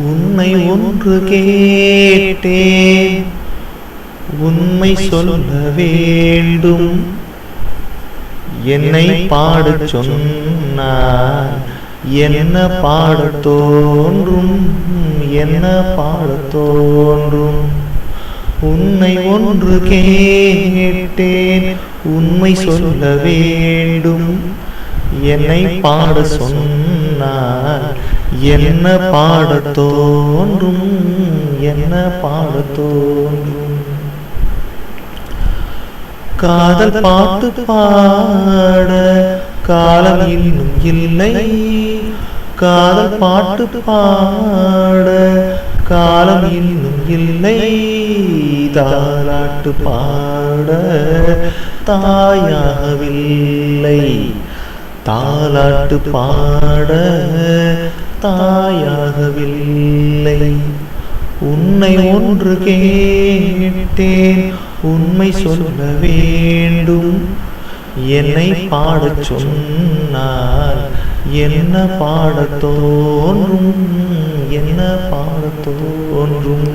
உன்னை ஒன்று கேட்டேன், உண்மை சொல்ல வேண்டும். என்னை பாடச் சொன்னார், என்ன பாடத் தோன்றும், என்ன பாடத் தோன்றும். உன்னை ஒன்று கேட்டேன், உண்மை சொல்ல வேண்டும். என்னை பாட சொன்னார், என்ன பாடத் தோன்றும், என்ன பாடத் தோன்றும். காதல் பாட்டு பாட காலம் இன்னும் இல்லை, காதல் பாட்டு பாட காலம் இன்னும் இல்லை. தாலாட்டு பாட தாயாகவில்லை, தாலாட்டு பாட தாயாகவில்லை. உன்னை ஒன்று கேட்டேன், உண்மை சொல்ல வேண்டும். என்னை பாடச் சொன்னால், என்ன பாடத் தோன்றும், என்ன பாடத் தோன்றும்.